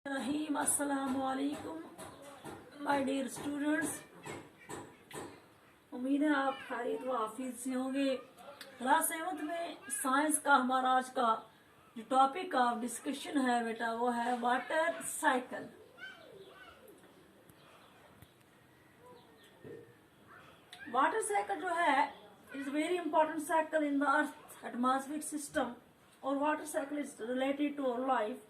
रहीम अस्सलामु अलैकुम my dear students. उम्मीद है आप खैरियत व आफियत से होंगे। क्लास 7th में साइंस का हमारा आज का जो टॉपिक ऑफ डिस्कशन है बेटा वो है वाटर साइकिल। वाटर साइकिल जो है is very important cycle in the earth atmospheric system और water cycle is related to our life.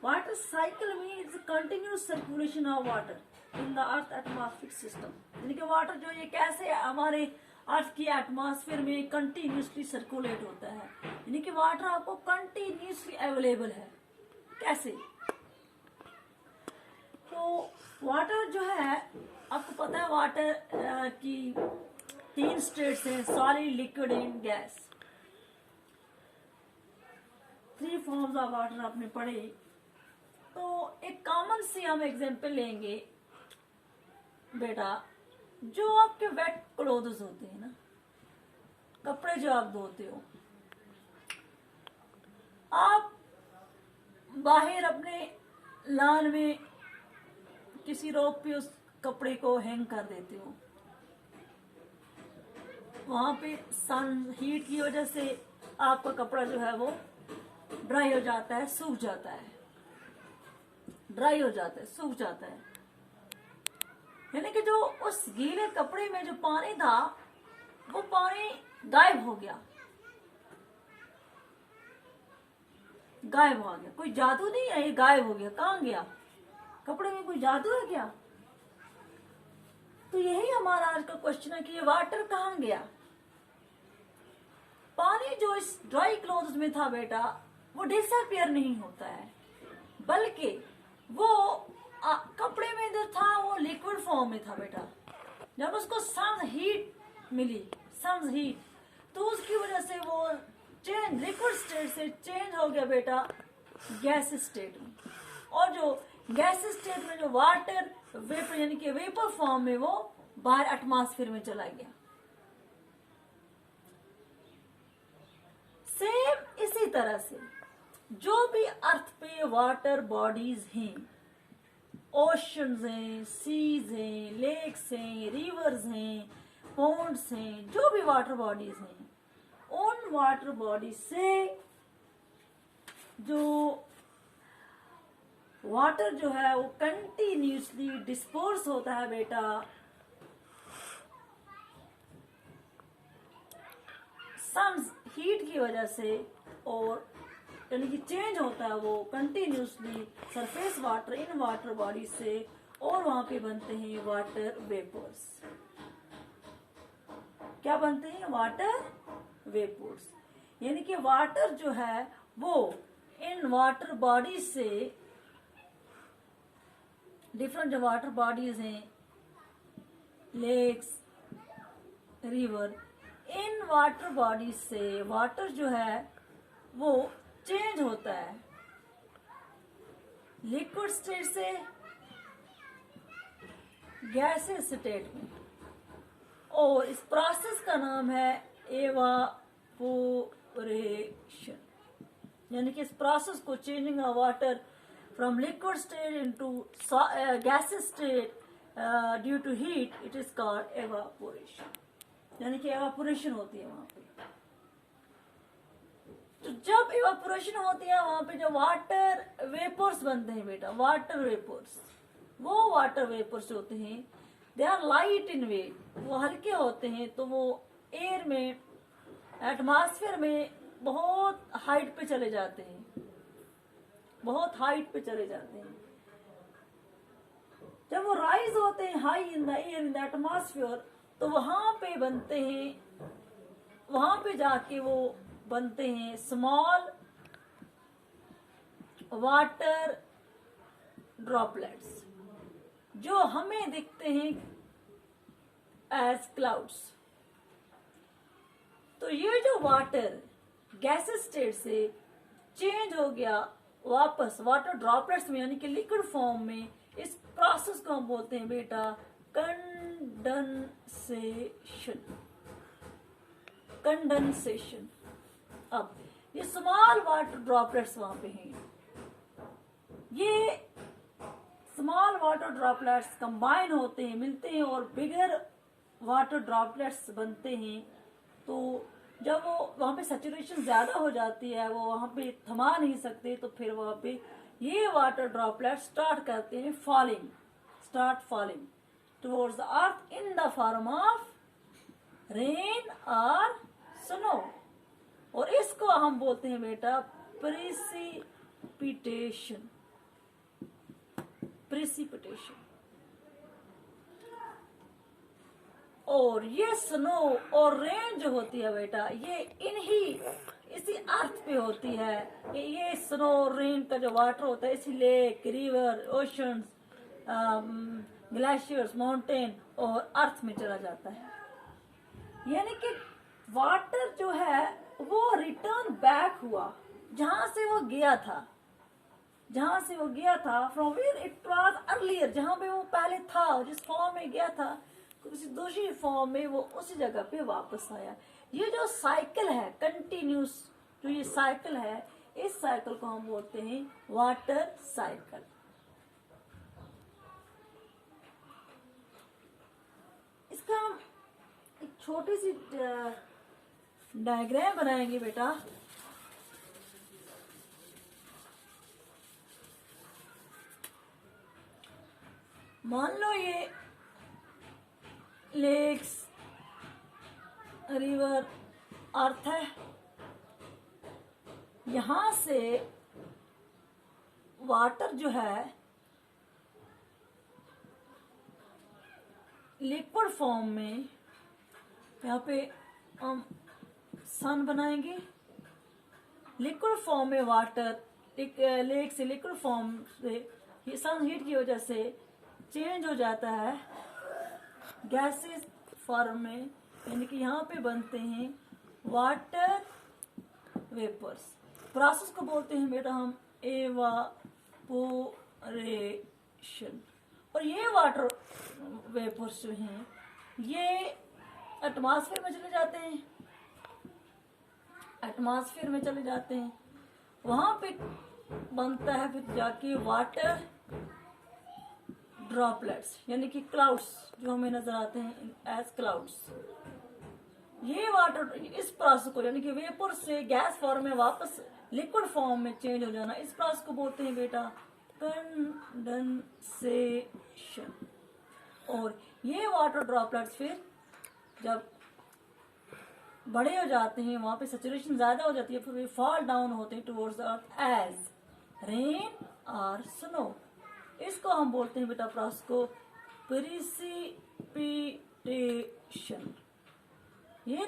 Water cycle means continuous circulation of water in the earth atmospheric system। यानी कि water जो ये कैसे हमारे अर्थ की एटमॉस्फेयर में कंटिन्यूसली सर्कुलेट होता है, यानी कि वाटर आपको कंटिन्यूसली अवेलेबल है। कैसे? तो वाटर जो है आपको पता है वाटर की 3 स्टेट्स हैं, solid, liquid and gas. 3 forms of water आपने पढ़े। तो एक कॉमन सी हम एग्जांपल लेंगे बेटा, जो आपके वेट क्लोथ्स होते हैं ना, कपड़े जो आप धोते हो, आप बाहर अपने लॉन में किसी रोप पे उस कपड़े को हैंग कर देते हो। वहां पे सन हीट की वजह से आपका कपड़ा जो है वो ड्राई हो जाता है, सूख जाता है, ड्राई हो जाता है, सूख जाता है। यानी कि जो उस गीले कपड़े में जो पानी था वो पानी गायब हो गया, गायब हो गया। कोई जादू नहीं है, ये गायब हो गया। कहाँ गया? कपड़े में कोई जादू है क्या? तो यही हमारा आज का क्वेश्चन है कि ये वाटर कहाँ गया। पानी जो इस ड्राई क्लोथ्स में था बेटा वो डिसअपियर नहीं होता है, बल्कि वो कपड़े में जो था वो लिक्विड फॉर्म में था बेटा। जब उसको सन हीट मिली, सन हीट, तो उसकी वजह से वो चेंज लिक्विड स्टेट से चेंज हो गया बेटा गैस स्टेट में। और जो गैस स्टेट में जो वाटर वेपर यानी कि वेपर फॉर्म में वो बाहर एटमॉस्फेयर में चला गया। सेम इसी तरह से जो भी अर्थ पे वाटर बॉडीज हैं, ओशंस हैं, सीज हैं, लेक्स हैं, रिवर्स हैं, पॉन्ड्स हैं, जो भी वाटर बॉडीज हैं, उन वाटर बॉडीज से जो वाटर जो है वो कंटिन्यूसली डिस्पोर्स होता है बेटा सन हीट की वजह से, और यानी कि चेंज होता है वो continuously surface water in water body से, और वहां पे बनते हैं वाटर वेपर्स। क्या बनते हैं? Water vapours. यानी कि वाटर जो है वो इन वाटर बॉडीज से, डिफरेंट जो वाटर बॉडीज हैं, लेक्स, रिवर, इन वाटर बॉडीज से वाटर जो है वो चेंज होता है लिक्विड स्टेट से गैसेस स्टेट में, और इस प्रोसेस का नाम है एवापोरेशन। यानी कि इस प्रोसेस को, changing of water from liquid state into gases state due to heat, it is called evaporation. यानी कि एवापोरेशन होती है वहां पे। तो जब इवापोरेशन होती है वहां पे जो वाटर वेपर्स बनते हैं बेटा, वाटर वेपर्स, वो वाटर वेपर्स होते हैं, they are light in weight, वो हल्के होते हैं। तो वो एयर में, एटमॉस्फेयर में बहुत हाइट पे चले जाते हैं, बहुत हाइट पे चले जाते हैं। जब वो राइज होते हैं high in the air in the atmosphere, तो वहां पे बनते हैं, वहां पे जाके वो बनते हैं स्मॉल वाटर ड्रॉपलेट्स, जो हमें दिखते हैं एज क्लाउड्स। तो ये जो वाटर गैस स्टेट से चेंज हो गया वापस वाटर ड्रॉपलेट्स में, यानी कि लिक्विड फॉर्म में, इस प्रोसेस को हम बोलते हैं बेटा कंडेंसेशन। कंडेंसेशन। अब ये स्मॉल वाटर ड्रॉपलेट्स वहां पे हैं, ये वाटर ड्रॉपलेट्स कंबाइन होते हैं, मिलते हैं और बिगर वाटर ड्रॉपलेट्स बनते हैं, तो जब वो वहाँ पे सैचुरेशन ज़्यादा हो जाती है, वो वहाँ पे थमा नहीं सकते, तो फिर वहाँ पे ये वाटर ड्रॉपलेट्स स्टार्ट करते हैं start falling towards the earth in the form of rain और स्नो। और इसको हम बोलते हैं बेटा प्रेसिपिटेशन। और ये स्नो और रेन जो होती है बेटा, ये इसी अर्थ पे होती है। ये स्नो और रेन का जो वाटर होता है, इसी lake, river, oceans, glaciers, mountain और अर्थ में चला जाता है। यानी कि वाटर जो है वो रिटर्न बैक हुआ जहां से वो गया था from where it was earlier, जहां पे वो पहले था, जिस फॉर्म में गया था, किसी दूसरी फॉर्म में वो उसी जगह पे वापस आया। ये जो साइकिल है कंटिन्यूस, जो ये साइकिल है, इस साइकिल को हम बोलते हैं वाटर साइकिल। इसका हम एक छोटी सी डायग्राम बनाएंगे बेटा। मान लो ये लेक्स, रिवर, अर्थ है। यहां से वाटर जो है लिक्विड फॉर्म में, यहाँ पे हम सन बनाएंगे। लिक्विड फॉर्म में वाटर लेक से लिक्विड फॉर्म से सन हीट की वजह से चेंज हो जाता है गैसेस फॉर्म में, यानी कि यहाँ पे बनते हैं वाटर वेपर्स। प्रोसेस को बोलते हैं बेटा हम एवापोरेशन। और ये वाटर वेपर्स जो हैं ये एटमॉस्फेयर में चले जाते हैं, वहां पे बनता है फिर जाके वाटर ड्रॉपलेट्स, यानी कि क्लाउड्स जो हमें नजर आते हैं एज क्लाउड्स। ये वाटर इस प्रोसेस को, यानी कि वेपर से गैस फॉर्म में वापस लिक्विड फॉर्म में चेंज हो जाना, इस प्रोसेस को बोलते हैं बेटा कंडेंसेशन। और ये वाटर ड्रॉपलेट्स फिर जब बड़े हो जाते हैं, वहां पे सैचुरेशन ज्यादा हो जाती है, फिर वे फॉल डाउन होते हैं towards the earth as rain और स्नो। इसको हम बोलते हैं बेटा प्रोसेस को प्रेसिपिटेशन। ये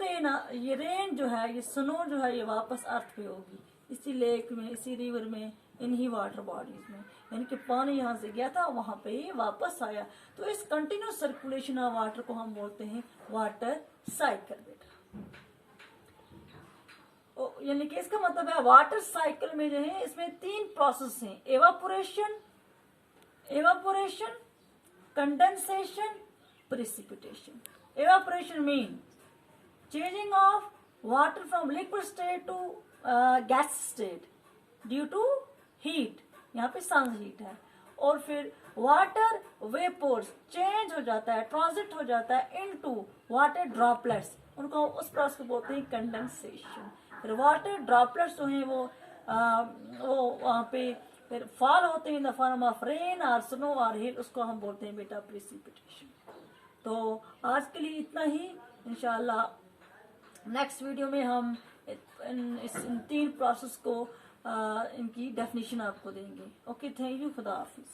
रेन जो है, ये स्नो जो है, ये वापस अर्थ पे होगी, इसी लेक में, इसी रिवर में, इन्हीं वाटर बॉडीज में। यानी कि पानी यहाँ से गया था, वहां पे ये वापस आया। तो इस कंटिन्यूस सर्कुलेशन ऑफ वाटर को हम बोलते हैं वाटर साइकिल बेटा। यानी कि इसका मतलब है वाटर साइकिल में जो है, इसमें 3 प्रोसेस हैं, evaporation, condensation, precipitation. Evaporation means changing of water from liquid state to gas state due to heat, यहाँ पे सन हीट है। और फिर वाटर वेपर्स चेंज हो जाता है, ट्रांजिट हो जाता है इनटू वाटर ड्रॉपलेट्स, उनको उस प्रोसेस को बोलते हैं कंडेंसेशन। फिर वाटर ड्रॉपलेट्स जो हैं वो वहाँ पे फिर फॉल होते हैं in the form of rain और स्नो और हेल, उसको हम बोलते हैं बेटा प्रेसिपिटेशन। तो आज के लिए इतना ही। इंशाल्लाह नेक्स्ट वीडियो में हम इन 3 प्रोसेस को इनकी डेफिनेशन आपको देंगे। ओके, थैंक यू, खुदा हाफिज।